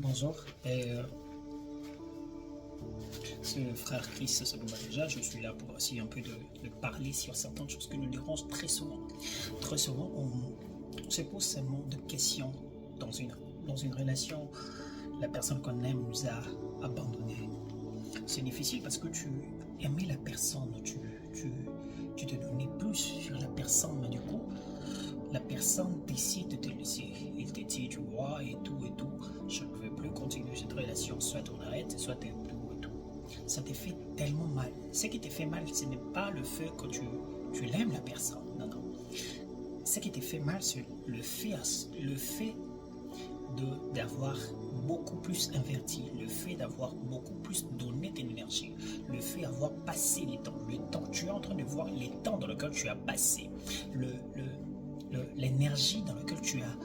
Bonjour, c'est frère Chris Déjà. Je suis là pour essayer un peu de parler sur certaines choses qui nous dérangent très souvent. Très souvent, on se pose seulement de questions dans une relation. La personne qu'on aime nous a abandonnés. C'est difficile parce que tu aimais la personne, tu te donnais plus sur la personne, mais du coup, la personne décide de te laisser. Il te dit, tu vois, et tout, je ne veux plus continuer cette relation, soit on arrête, soit tout, et tout. Ça te fait tellement mal. Ce qui te fait mal, ce n'est pas le fait que tu l'aimes la personne, non, non. Ce qui te fait mal, c'est le fait d'avoir beaucoup plus inverti, le fait d'avoir beaucoup plus donné ton énergie, le fait d'avoir passé le temps, tu es en train de voir les temps dans lesquels tu as passé, l'énergie dans laquelle tu as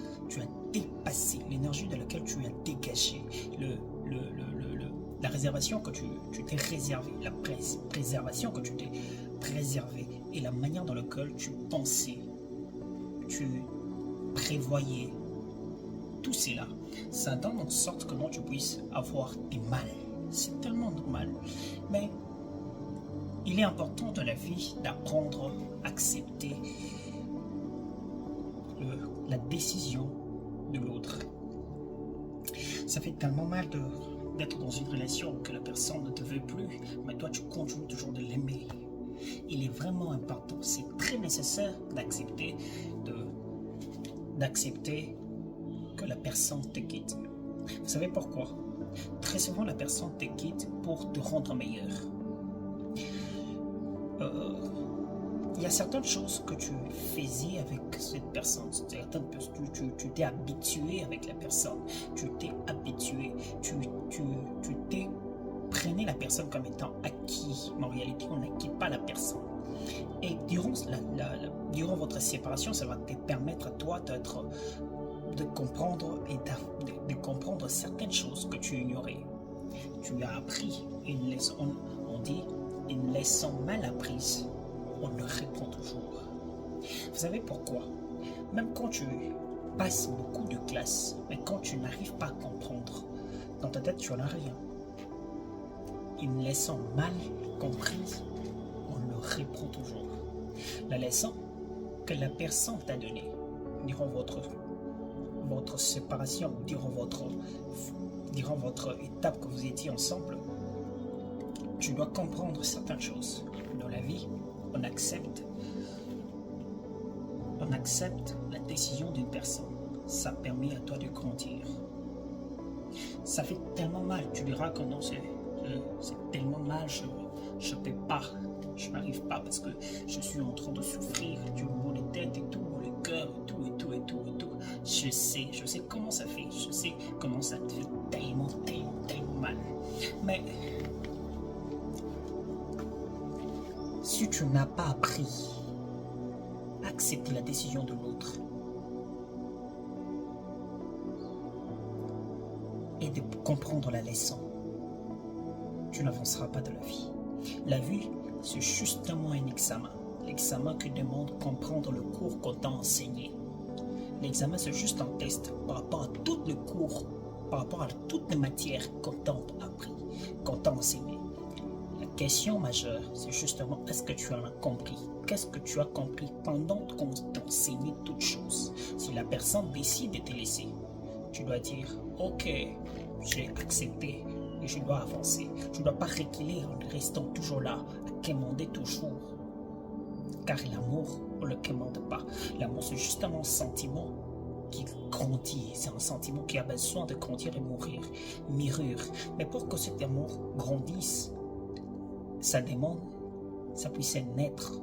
dépassé, l'énergie dans laquelle tu as dégagé, la réservation que tu t'es réservée, la préservation que tu t'es préservée et la manière dans laquelle tu pensais, tu prévoyais, tout cela, ça donne en sorte que non, tu puisses avoir du mal. C'est tellement normal. Mais il est important dans la vie d'apprendre à accepter la décision de l'autre. Ça fait tellement mal d'être dans une relation que la personne ne te veut plus, mais toi tu continues toujours de l'aimer. Il est vraiment important, c'est très nécessaire d'accepter que la personne te quitte. Vous savez pourquoi? Très souvent, la personne te quitte pour te rendre meilleur. Il y a certaines choses que tu faisais avec cette personne, tu t'es habitué avec la personne, tu t'es habitué, tu t'es prenais la personne comme étant acquis, mais en réalité on n'acquiert pas la personne. Et durant votre séparation, ça va te permettre à toi de comprendre et de comprendre certaines choses que tu ignorais. Tu as appris une leçon, on dit une leçon mal apprise, on le reprend toujours. Vous savez pourquoi? Même quand tu passes beaucoup de classes, mais quand tu n'arrives pas à comprendre, dans ta tête tu n'en as rien. Une leçon mal comprise, on le reprend toujours. La leçon que la personne t'a donnée durant votre séparation, durant votre étape que vous étiez ensemble, tu dois comprendre certaines choses. Dans la vie, on accepte la décision d'une personne. Ça permet à toi de grandir. Ça fait tellement mal, tu diras que non, c'est tellement mal, je ne peux pas, je n'arrive pas parce que je suis en train de souffrir du mot de tête et tout, le cœur et tout. Je sais comment ça fait, je sais comment ça te fait tellement mal. Mais si tu n'as pas appris à accepter la décision de l'autre et de comprendre la leçon, tu n'avanceras pas dans la vie. La vie, c'est justement un examen. L'examen qui demande de comprendre le cours qu'on t'a enseigné. L'examen, c'est juste un test par rapport à tous les cours, par rapport à toutes les matières qu'on t'a appris, qu'on t'a enseigné. La question majeure, c'est justement est-ce que tu en as compris? Qu'est-ce que tu as compris pendant qu'on t'enseignait toutes choses? Si la personne décide de te laisser, tu dois dire ok, j'ai accepté et je dois avancer. Je ne dois pas reculer en restant toujours là, à quémander toujours. Car l'amour, on ne le quémande pas. L'amour, c'est justement un sentiment qui grandit. C'est un sentiment qui a besoin de grandir et mûrir. Mais pour que cet amour grandisse, ça demande, ça puisse naître.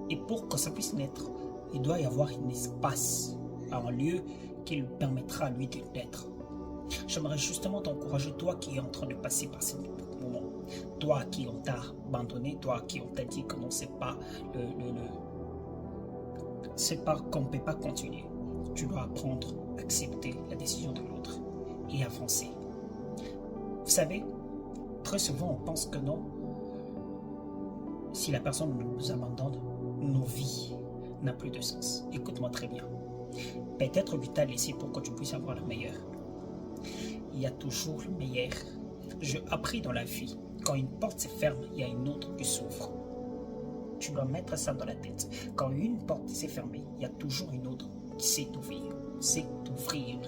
Et pour que ça puisse naître, il doit y avoir un espace, un lieu qui lui permettra à lui de naître. J'aimerais justement t'encourager, toi qui es en train de passer par ce moment, toi qui on t'a abandonné, toi qui on t'a dit que non, c'est pas qu'on ne peut pas continuer. Tu dois apprendre à accepter la décision de l'autre et avancer. Vous savez, très souvent on pense que non, si la personne nous abandonne, nos vies n'ont plus de sens. Écoute-moi très bien. Peut-être lui t'a laissé pour que tu puisses avoir le meilleur. il y a toujours le meilleur. J'ai appris dans la vie, quand une porte se ferme, il y a une autre qui s'ouvre. Tu dois mettre ça dans la tête. Quand une porte s'est fermée, il y a toujours une autre qui sait t'ouvrir.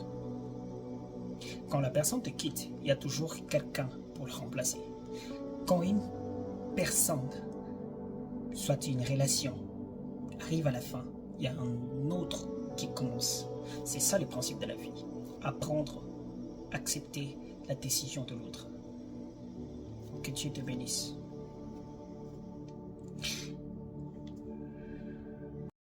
Quand la personne te quitte, il y a toujours quelqu'un pour le remplacer. Quand une personne, soit une relation, arrive à la fin, il y a un autre qui commence. C'est ça le principe de la vie. Apprendre, accepter la décision de l'autre. Que Dieu te bénisse.